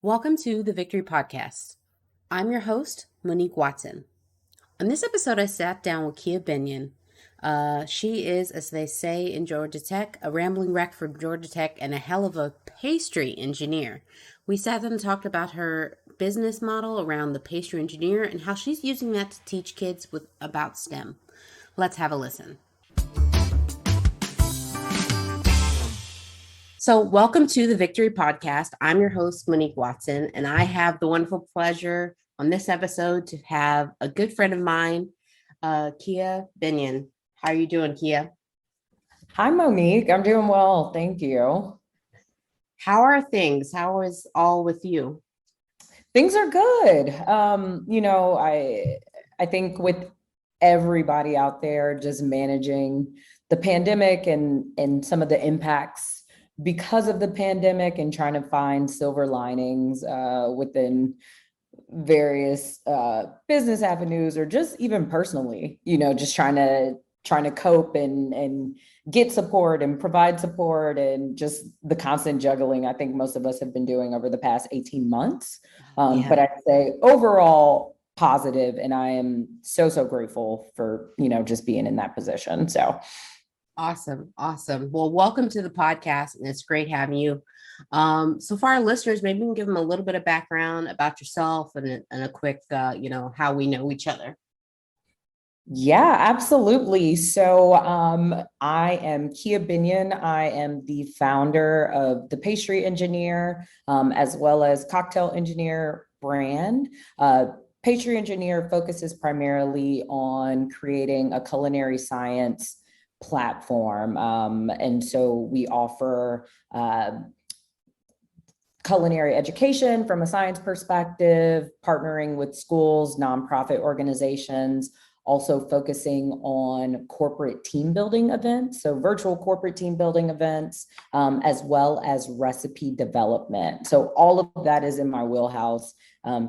Welcome to the Victory Podcast. I'm your host, Monique Watson. On this episode, I sat down with Kia Benion. She is, as they say in Georgia Tech, a Ramblin Wreck from Georgia Tech and a Helluva pastry engineer. We sat down and talked about her business model around the pastry engineer and how she's using that to teach kids about STEM. Let's have a listen. So welcome to the Victory Podcast. I'm your host, Monique Watson, and I have the wonderful pleasure on this episode to have a good friend of mine, Kia Benion. How are you doing, Kia? Hi, Monique. I'm doing well. Thank you. How are things? How is all with you? Things are good. I think with everybody out there just managing the pandemic and some of the impacts because of the pandemic and trying to find silver linings within various business avenues or just even personally, just trying to cope and get support and provide support and just the constant juggling I think most of us have been doing over the past 18 months. But I'd say overall positive, and I am so grateful for, just being in that position. So Awesome. Well, welcome to the podcast, and it's great having you. So for our listeners, maybe we can give them a little bit of background about yourself and a quick, how we know each other. Yeah, absolutely. So I am Kia Benion. I am the founder of the Pastry Engineer, as well as Cocktail Engineer brand. Pastry Engineer focuses primarily on creating a culinary science platform. And so we offer culinary education from a science perspective, partnering with schools, nonprofit organizations, also focusing on corporate team building events, so virtual corporate team building events, as well as recipe development. So all of that is in my wheelhouse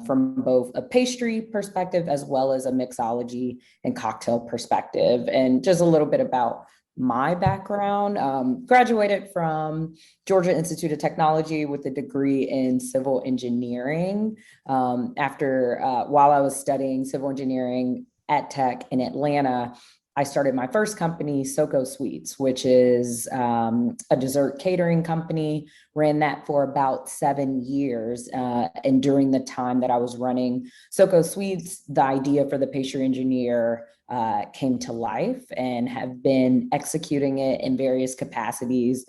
from both a pastry perspective as well as a mixology and cocktail perspective. And just a little bit about my background, graduated from Georgia Institute of Technology with a degree in civil engineering. While I was studying civil engineering at Tech in Atlanta, I started my first company, SoCo Sweets, which is a dessert catering company. Ran that for about 7 years. And during the time that I was running SoCo Sweets, the idea for the Pastry Engineer came to life, and have been executing it in various capacities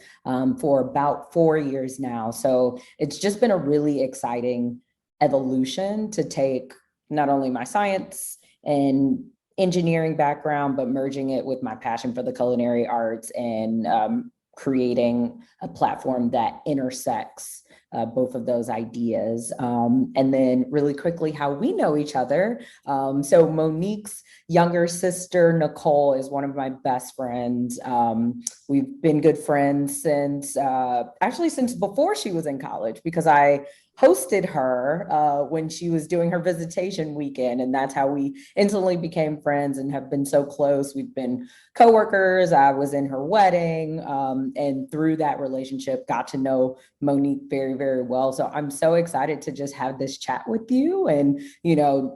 for about 4 years now. So it's just been a really exciting evolution to take not only my science and engineering background, but merging it with my passion for the culinary arts and creating a platform that intersects both of those ideas. And then really quickly, how we know each other. So Monique's younger sister, Nicole, is one of my best friends. We've been good friends since before she was in college, because I hosted her when she was doing her visitation weekend. And that's how we instantly became friends and have been so close. We've been coworkers. I was in her wedding. And through that relationship, got to know Monique very well. So I'm so excited to just have this chat with you and,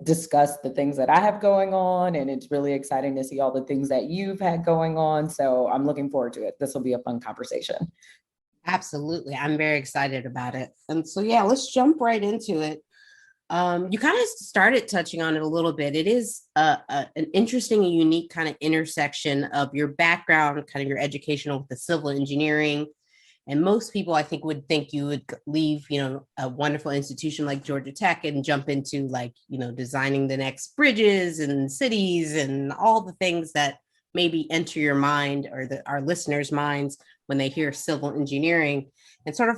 discuss the things that I have going on. And it's really exciting to see all the things that you've had going on. So I'm looking forward to it. This will be a fun conversation. Absolutely. I'm very excited about it. And so, yeah, let's jump right into it. You kind of started touching on it a little bit. It is an interesting and unique kind of intersection of your background, kind of your educational with the civil engineering. And most people, I think, would think you would leave, a wonderful institution like Georgia Tech and jump into designing the next bridges and cities and all the things that maybe enter your mind or our listeners' minds when they hear civil engineering. And so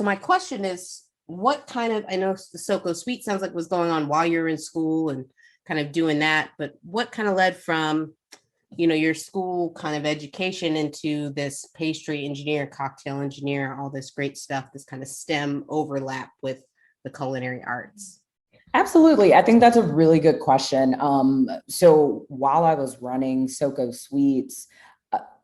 my question is, I know the SoCo Suite sounds like was going on while you're in school and kind of doing that, but what kind of led from, your school kind of education into this pastry engineer, cocktail engineer, all this great stuff, this kind of STEM overlap with the culinary arts? Absolutely. I think that's a really good question. So while I was running SoCo Suites,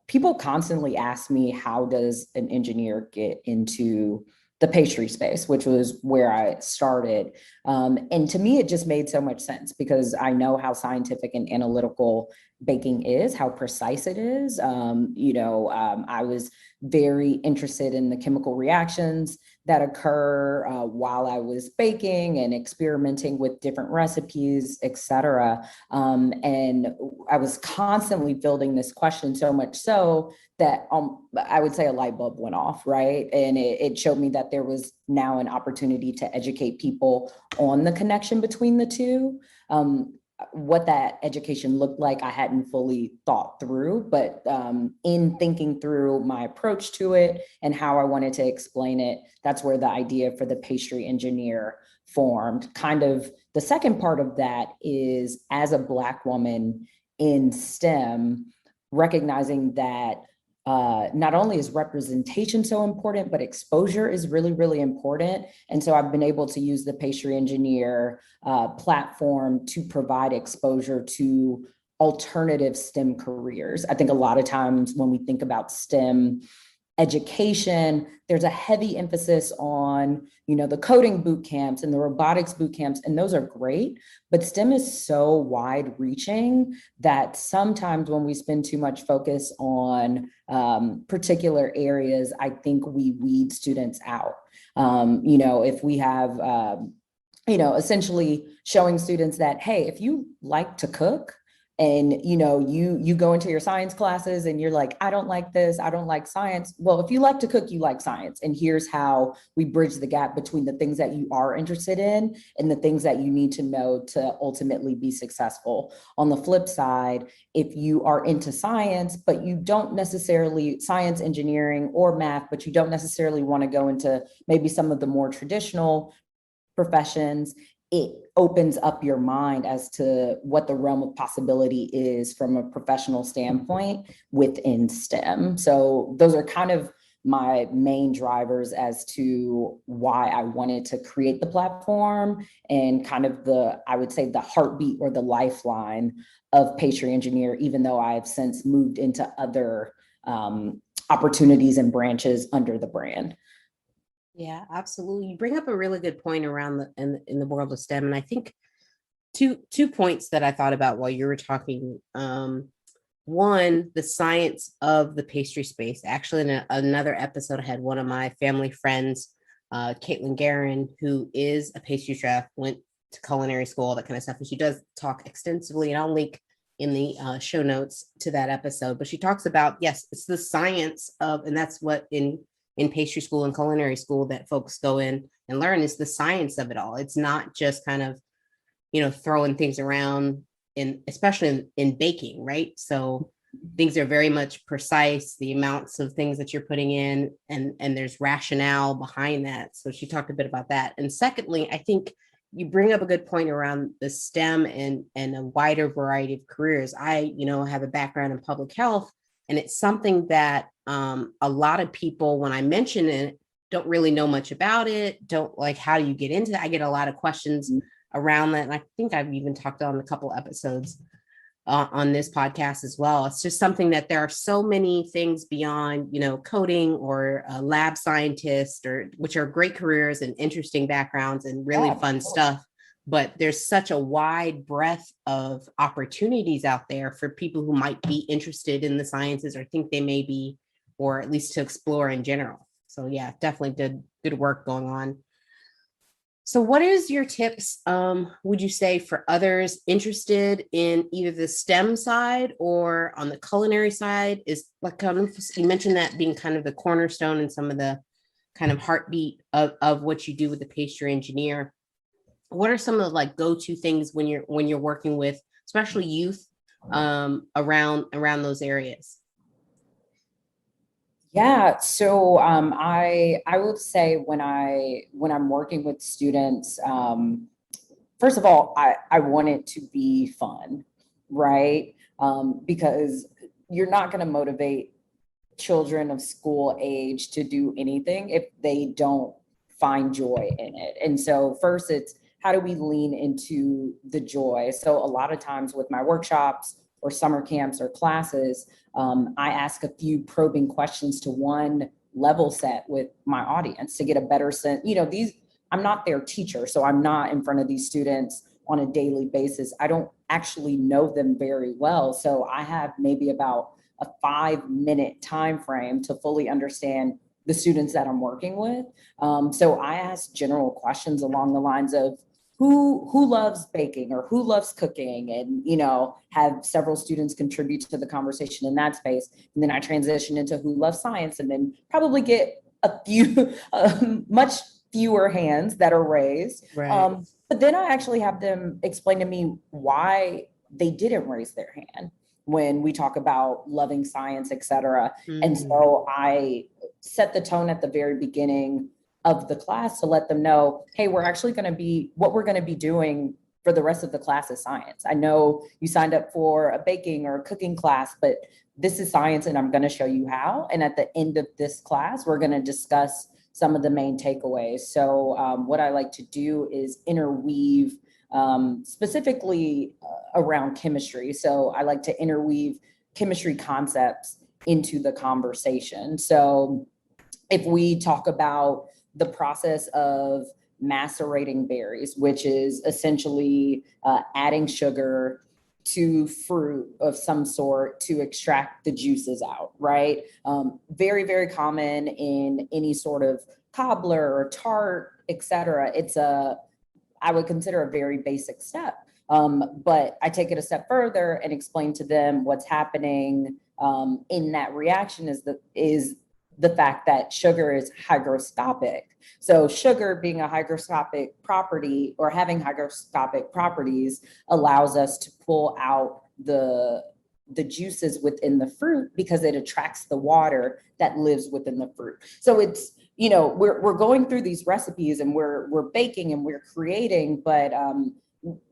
people constantly ask me, how does an engineer get into the pastry space, which was where I started. And to me, it just made so much sense because I know how scientific and analytical baking is, how precise it is. I was very interested in the chemical reactions that occur while I was baking and experimenting with different recipes, et cetera. And I was constantly building this question, so much so that I would say a light bulb went off, right? And it showed me that there was now an opportunity to educate people on the connection between the two. What that education looked like, I hadn't fully thought through, but in thinking through my approach to it and how I wanted to explain it, that's where the idea for the pastry engineer formed. Kind of the second part of that is, as a Black woman in STEM, recognizing that not only is representation so important, but exposure is really, really important. And so I've been able to use the Pastry Engineer platform to provide exposure to alternative STEM careers. I think a lot of times when we think about STEM education, there's a heavy emphasis on, the coding boot camps and the robotics boot camps, and those are great, but STEM is so wide reaching that sometimes when we spend too much focus on particular areas, I think we weed students out. If we have, essentially showing students that, hey, if you like to cook, and you go into your science classes and you're like, I don't like this, I don't like science. Well, if you like to cook, you like science. And here's how we bridge the gap between the things that you are interested in and the things that you need to know to ultimately be successful. On the flip side, if you are into science, but you don't necessarily science, engineering, or math, but you don't necessarily want to go into maybe some of the more traditional professions, it opens up your mind as to what the realm of possibility is from a professional standpoint within STEM. So those are kind of my main drivers as to why I wanted to create the platform, and kind of I would say the heartbeat or the lifeline of Pastry Engineer, even though I've since moved into other opportunities and branches under the brand. Yeah, absolutely. You bring up a really good point around in the world of STEM, and I think two points that I thought about while you were talking. One, the science of the pastry space. Actually, in another episode, I had one of my family friends, Kaitlin Guerin, who is a pastry chef, went to culinary school, that kind of stuff, and she does talk extensively, and I'll link in the show notes to that episode. But she talks about, yes, it's the science of, and that's what in pastry school and culinary school that folks go in and learn, is the science of it all. It's not just kind of, throwing things around especially in baking, right? So things are very much precise, the amounts of things that you're putting in, and there's rationale behind that. So she talked a bit about that. And secondly, I think you bring up a good point around the STEM and a wider variety of careers. I, have a background in public health, and it's something that a lot of people, when I mention it, don't really know much about it. Don't like, how do you get into that? I get a lot of questions around that. And I think I've even talked on a couple episodes on this podcast as well. It's just something that there are so many things beyond, coding or a lab scientist, which are great careers and interesting backgrounds and really fun stuff. But there's such a wide breadth of opportunities out there for people who might be interested in the sciences or think they may be, or at least to explore in general. So yeah, definitely good work going on. So what is your tips, would you say, for others interested in either the STEM side or on the culinary side? Is like, you mentioned that being kind of the cornerstone and some of the kind of heartbeat of what you do with the pastry engineer. What are some of the like go-to things when you're working with, especially youth, around those areas? Yeah, so I would say when I'm working with students, first of all, I want it to be fun, right? Because you're not going to motivate children of school age to do anything if they don't find joy in it. And so first, it's how do we lean into the joy? So a lot of times with my workshops or summer camps or classes, I ask a few probing questions to, one, level set with my audience to get a better sense. I'm not their teacher, so I'm not in front of these students on a daily basis. I don't actually know them very well. So I have maybe about a 5-minute time frame to fully understand the students that I'm working with. So I ask general questions along the lines of who loves baking or who loves cooking, and have several students contribute to the conversation in that space. And then I transition into who loves science, and then probably get a few much fewer hands that are raised. Right. But then I actually have them explain to me why they didn't raise their hand when we talk about loving science, et cetera. And so I set the tone at the very beginning of the class to let them know, hey, what we're going to be doing for the rest of the class is science. I know you signed up for a baking or a cooking class, but this is science and I'm going to show you how. And at the end of this class, we're going to discuss some of the main takeaways. So what I like to do is interweave specifically around chemistry. So I like to interweave chemistry concepts into the conversation. So if we talk about the process of macerating berries, which is essentially adding sugar to fruit of some sort to extract the juices out, right? Very, very common in any sort of cobbler or tart, et cetera. I would consider a very basic step. But I take it a step further and explain to them what's happening in that reaction is the fact that sugar is hygroscopic. So sugar being a hygroscopic property or having hygroscopic properties allows us to pull out the juices within the fruit because it attracts the water that lives within the fruit. So it's, we're going through these recipes and we're baking and we're creating, but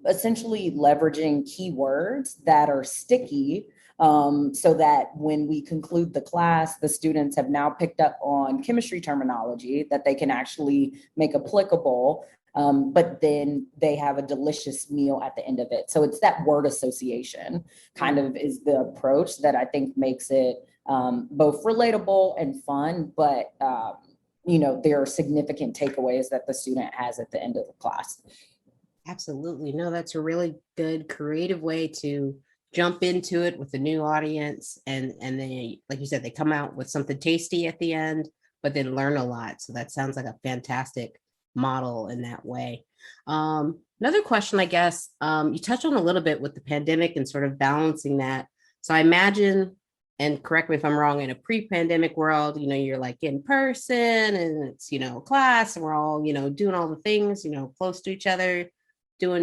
essentially leveraging keywords that are sticky, so that when we conclude the class, the students have now picked up on chemistry terminology that they can actually make applicable, but then they have a delicious meal at the end of it. So it's that word association kind of is the approach that I think makes it both relatable and fun, but there are significant takeaways that the student has at the end of the class. Absolutely. No, that's a really good creative way to jump into it with a new audience. And then, like you said, they come out with something tasty at the end, but then learn a lot. So that sounds like a fantastic model in that way. Another question, I guess, you touched on a little bit with the pandemic and sort of balancing that. So I imagine, and correct me if I'm wrong, in a pre-pandemic world, you're like in person and it's, class and we're all, doing all the things, close to each other,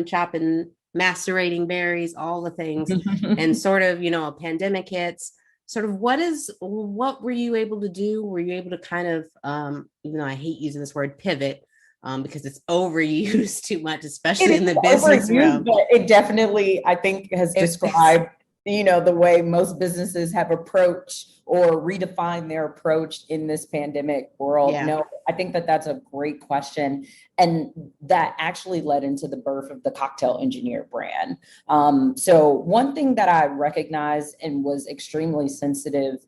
chopping, macerating berries, all the things. And sort of, a pandemic hits. Sort of what were you able to do? Were you able to kind of, even though I hate using this word pivot, because it's overused too much, especially in the business realm. But it definitely, I think, has described, the way most businesses have approached or redefined their approach in this pandemic world. Yeah. No, I think that's a great question. And that actually led into the birth of the Cocktail Engineer brand. So one thing that I recognized and was extremely sensitive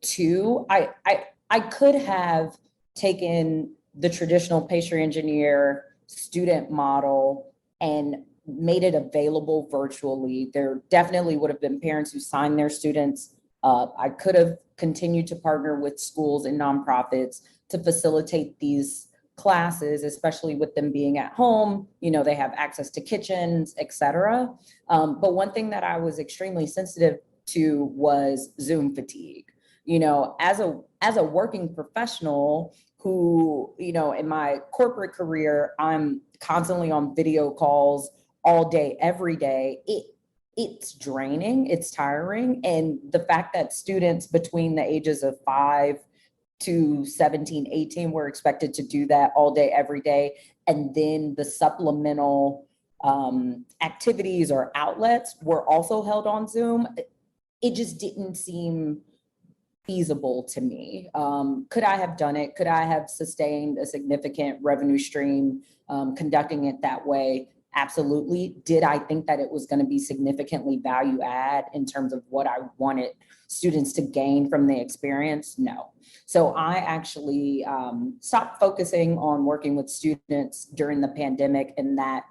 to, I could have taken the traditional pastry engineer student model and made it available virtually. There definitely would have been parents who signed their students up. I could have continued to partner with schools and nonprofits to facilitate these classes, especially with them being at home. They have access to kitchens, et cetera. But one thing that I was extremely sensitive to was Zoom fatigue. As a working professional who, in my corporate career, I'm constantly on video calls all day, every day. It's draining, it's tiring. And the fact that students between the ages of 5 to 17, 18 were expected to do that all day, every day. And then the supplemental activities or outlets were also held on Zoom. It just didn't seem feasible to me. Could I have done it? Could I have sustained a significant revenue stream conducting it that way? Absolutely. Did I think that it was going to be significantly value add in terms of what I wanted students to gain from the experience? No. So I actually stopped focusing on working with students during the pandemic, and that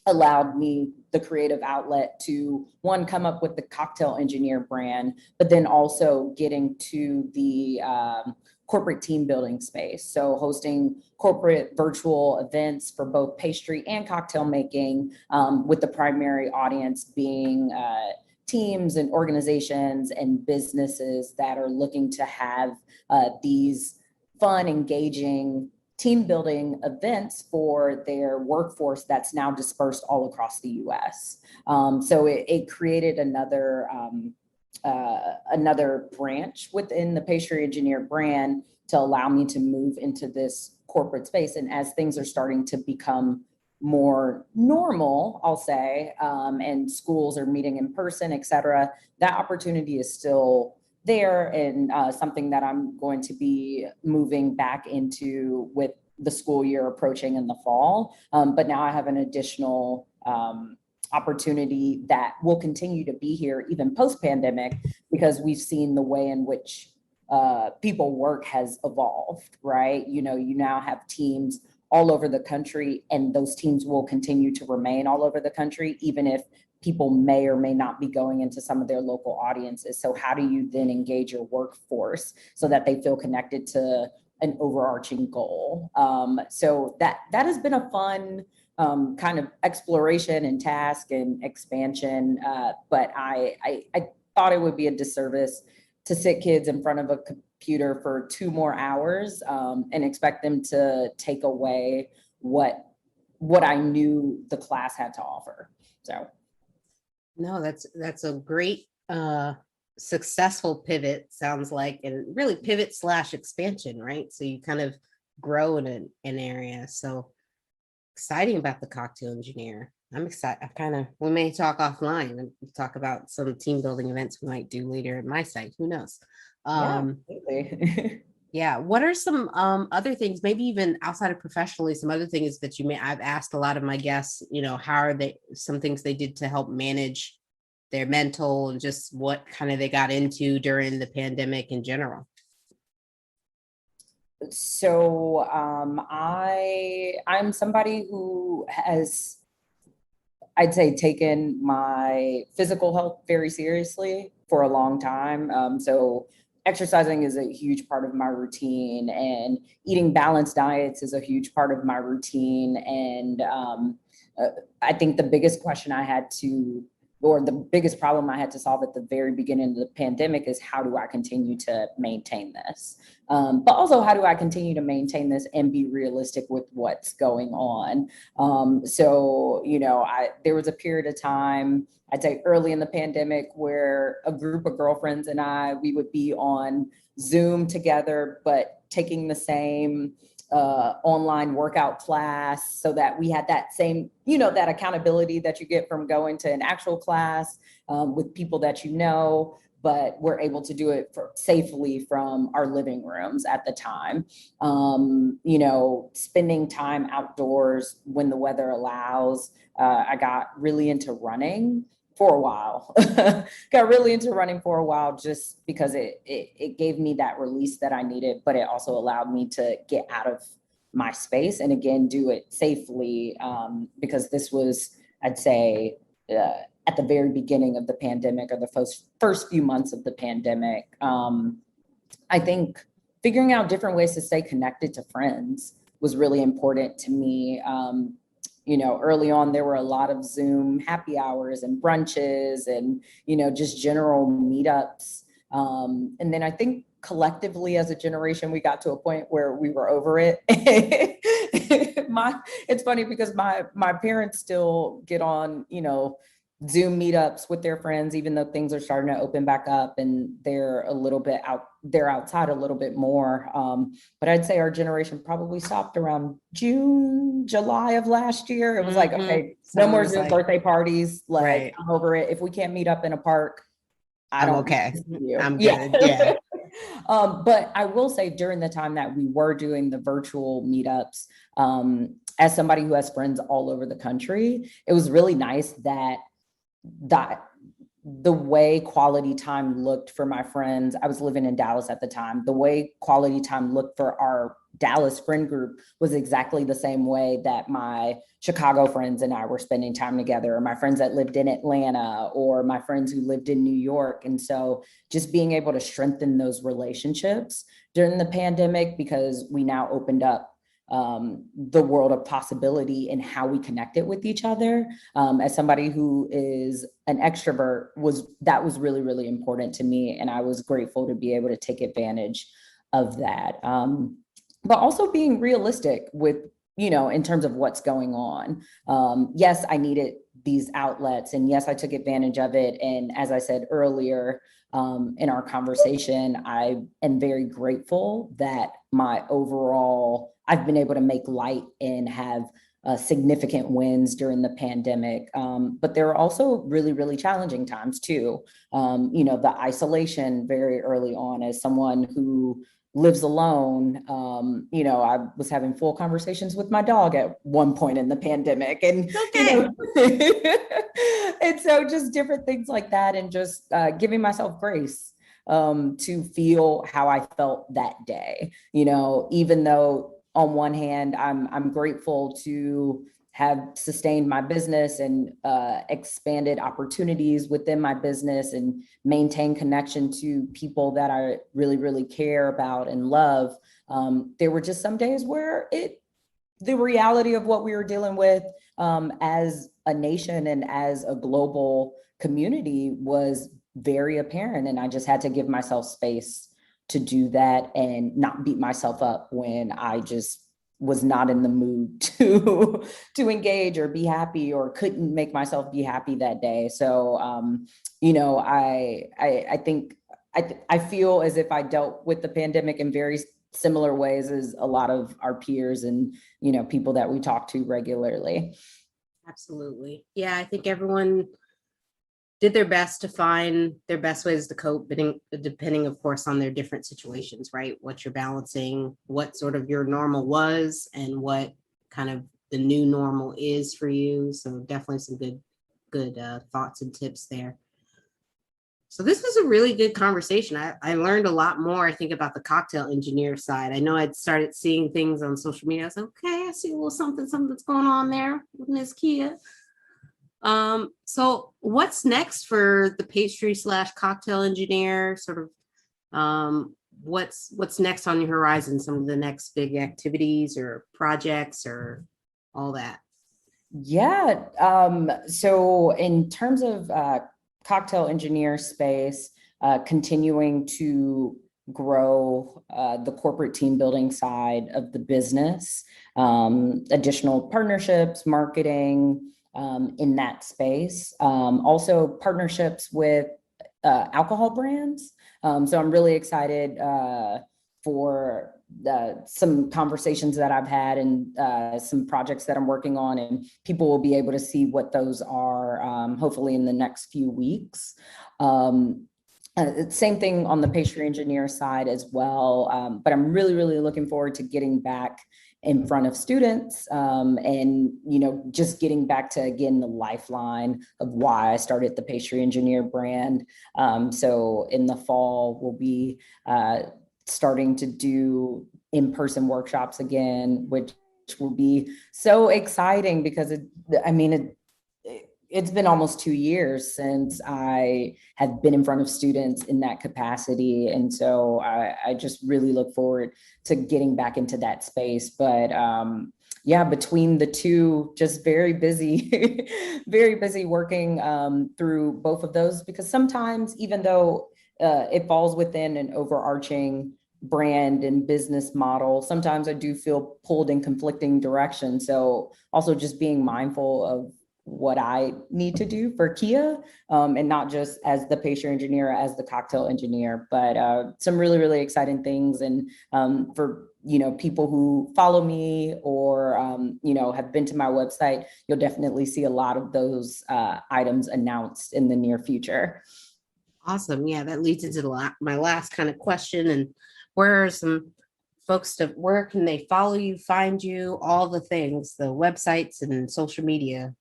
allowed me the creative outlet to, one, come up with the Cocktail Engineer brand, but then also getting to the corporate team building space. So hosting corporate virtual events for both pastry and cocktail making, with the primary audience being teams and organizations and businesses that are looking to have these fun, engaging team building events for their workforce that's now dispersed all across the US. So it created another branch within the Pastry Engineer brand to allow me to move into this corporate space. And as things are starting to become more normal, I'll say, and schools are meeting in person, et cetera, that opportunity is still there, and something that I'm going to be moving back into with the school year approaching in the fall. But now I have an additional opportunity that will continue to be here even post-pandemic, because we've seen the way in which people work has evolved, right? You know, you now have teams all over the country, and those teams will continue to remain all over the country, even if people may or may not be going into some of their local audiences. So how do you then engage your workforce so that they feel connected to an overarching goal? So that has been a fun kind of exploration and task and expansion. But I thought it would be a disservice to sit kids in front of a computer for 2 more hours and expect them to take away what I knew the class had to offer. So. No, that's a great successful pivot, sounds like, and really pivot / expansion, right? So you kind of grow in an area. So exciting about the Cocktail Engineer. I'm excited. We may talk offline and talk about some team building events we might do later at my site. Who knows? Yeah, absolutely. Yeah. What are some other things, maybe even outside of professionally, some other things that I've asked a lot of my guests, you know, how are some things they did to help manage their mental and just what kind of they got into during the pandemic in general? So I'm somebody who has, I'd say, taken my physical health very seriously for a long time. So exercising is a huge part of my routine, and eating balanced diets is a huge part of my routine. And I think the biggest question the biggest problem I had to solve at the very beginning of the pandemic is, how do I continue to maintain this? But also, how do I continue to maintain this and be realistic with what's going on? So, you know, there was a period of time, I'd say early in the pandemic, where a group of girlfriends and we would be on Zoom together, but taking the same online workout class, so that we had that same, you know, that accountability that you get from going to an actual class with people that you know, but we're able to do it safely from our living rooms at the time. You know, spending time outdoors when the weather allows. I got really into running for a while. Just because it gave me that release that I needed, but it also allowed me to get out of my space, and again, do it safely, because this was, I'd say, at the very beginning of the pandemic, or the first few months of the pandemic. I think figuring out different ways to stay connected to friends was really important to me. You know, early on, there were a lot of Zoom happy hours and brunches and, you know, just general meetups. And then I think collectively as a generation, we got to a point where we were over it. It's funny because my parents still get on, you know, Zoom meetups with their friends, even though things are starting to open back up and they're outside a little bit more. But I'd say our generation probably stopped around June, July of last year. It was like, okay, no more Zoom birthday parties. Like, right. I'm over it. If we can't meet up in a park, I'm okay. I'm good. Yeah. But I will say during the time that we were doing the virtual meetups, as somebody who has friends all over the country, it was really nice that the way quality time looked for my friends, I was living in Dallas at the time, the way quality time looked for our Dallas friend group was exactly the same way that my Chicago friends and I were spending time together, or my friends that lived in Atlanta, or my friends who lived in New York. And so just being able to strengthen those relationships during the pandemic, because we now opened up the world of possibility and how we connected with each other. As somebody who is an extrovert, that was really, really important to me. And I was grateful to be able to take advantage of that. But also being realistic with, in terms of what's going on. Yes, I needed these outlets, and yes, I took advantage of it. And as I said earlier, in our conversation, I am very grateful that I've been able to make light and have significant wins during the pandemic. But there are also really, really challenging times too. The isolation very early on, as someone who lives alone. I was having full conversations with my dog at one point in the pandemic, and and so just different things like that, and just giving myself grace to feel how I felt that day. Even though on one hand, I'm grateful to have sustained my business and expanded opportunities within my business and maintain connection to people that I really, really care about and love. There were just some days where the reality of what we were dealing with as a nation and as a global community was very apparent. And I just had to give myself space to do that and not beat myself up when I just was not in the mood to engage or be happy, or couldn't make myself be happy that day. So, I think I feel as if I dealt with the pandemic in very similar ways as a lot of our peers and, people that we talk to regularly. Absolutely. Yeah, I think everyone did their best to find their best ways to cope, depending, of course, on their different situations, right? What you're balancing, what sort of your normal was, and what kind of the new normal is for you. So definitely some good thoughts and tips there. So this was a really good conversation. I learned a lot more, I think, about the cocktail engineer side. I know I'd started seeing things on social media. I was like, okay, I see a little something that's going on there with Ms. Kia. So what's next for the pastry/cocktail engineer? Sort of, what's next on your horizon? Some of the next big activities or projects or all that? Yeah. So in terms of cocktail engineer space, continuing to grow the corporate team building side of the business, additional partnerships, marketing, in that space. Also partnerships with alcohol brands. So I'm really excited for some conversations that I've had and some projects that I'm working on, and people will be able to see what those are hopefully in the next few weeks. Same thing on the pastry engineer side as well. But I'm really, really looking forward to getting back in front of students and, just getting back to, again, the lifeline of why I started the Pastry Engineer brand. So in the fall, we'll be starting to do in-person workshops again, which will be so exciting because it's been almost 2 years since I have been in front of students in that capacity. And so I just really look forward to getting back into that space. But between the two, just very busy, very busy working through both of those, because sometimes, even though it falls within an overarching brand and business model, sometimes I do feel pulled in conflicting directions. So also just being mindful of what I need to do for Kia, and not just as the pastry engineer, as the cocktail engineer, but some really, really exciting things. And for people who follow me or have been to my website, you'll definitely see a lot of those items announced in the near future. Awesome. Yeah, that leads into my last kind of question. And where are some folks where can they follow you, find you, all the things, the websites and social media?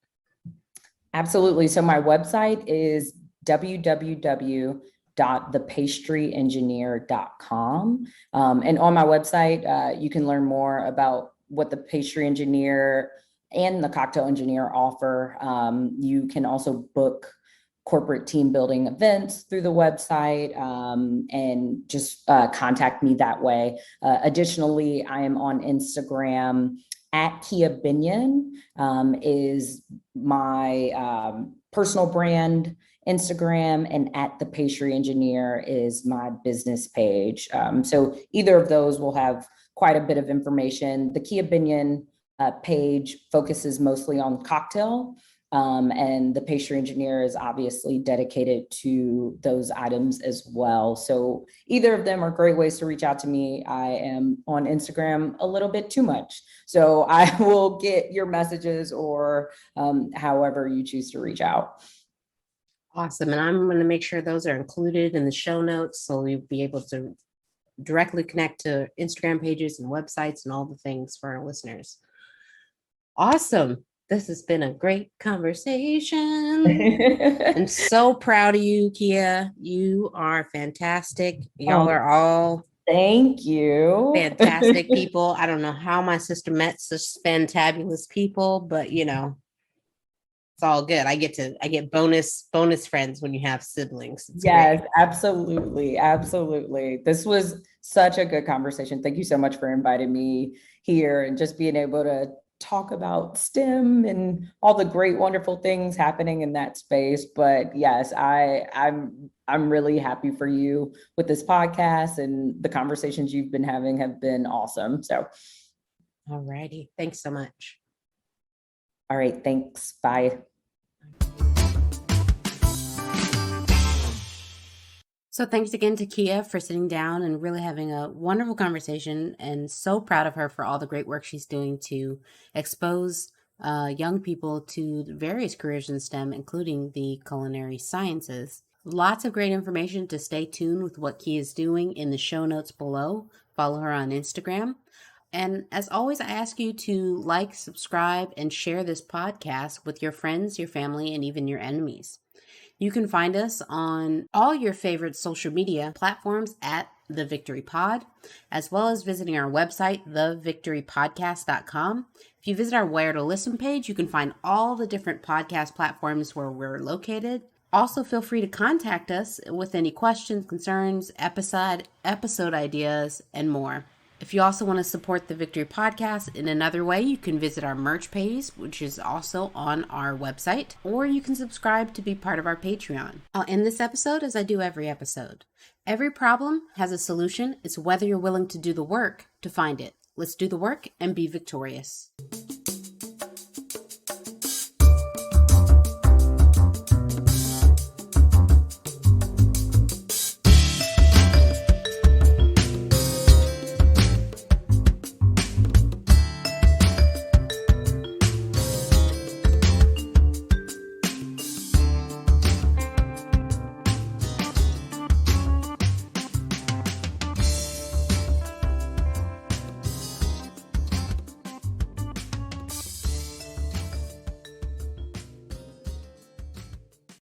Absolutely. So my website is www.thepastryengineer.com. And on my website, you can learn more about what the pastry engineer and the cocktail engineer offer. You can also book corporate team building events through the website, and just contact me that way. Additionally, I am on Instagram at Kia Benion, is my personal brand Instagram, and at the Pastry Engineer is my business page. So either of those will have quite a bit of information. The Kia Benion page focuses mostly on cocktail, and the Pastry Engineer is obviously dedicated to those items as well. So either of them are great ways to reach out to me. I am on Instagram a little bit too much, so I will get your messages, or however you choose to reach out. Awesome. And I'm going to make sure those are included in the show notes, so you'll be able to directly connect to Instagram pages and websites and all the things for our listeners. Awesome. This has been a great conversation. I'm so proud of you, Kia. You are fantastic. Y'all are all thank you. Fantastic people. I don't know how my sister met such fantabulous people, but it's all good. I get bonus friends when you have siblings. It's yes, great. absolutely. Absolutely. This was such a good conversation. Thank you so much for inviting me here and just being able to talk about STEM and all the great, wonderful things happening in that space. But yes, I'm really happy for you with this podcast, and the conversations you've been having have been awesome. So, all righty. Thanks so much. All right. Thanks. Bye. So thanks again to Kia for sitting down and really having a wonderful conversation, and so proud of her for all the great work she's doing to expose young people to various careers in STEM, including the culinary sciences. Lots of great information to stay tuned with what Kia is doing in the show notes below. Follow her on Instagram. And as always, I ask you to like, subscribe, and share this podcast with your friends, your family, and even your enemies. You can find us on all your favorite social media platforms at The Victory Pod, as well as visiting our website, thevictorypodcast.com. If you visit our Where to Listen page, you can find all the different podcast platforms where we're located. Also, feel free to contact us with any questions, concerns, episode ideas, and more. If you also want to support the Victory Podcast in another way, you can visit our merch page, which is also on our website, or you can subscribe to be part of our Patreon. I'll end this episode as I do every episode. Every problem has a solution. It's whether you're willing to do the work to find it. Let's do the work and be victorious.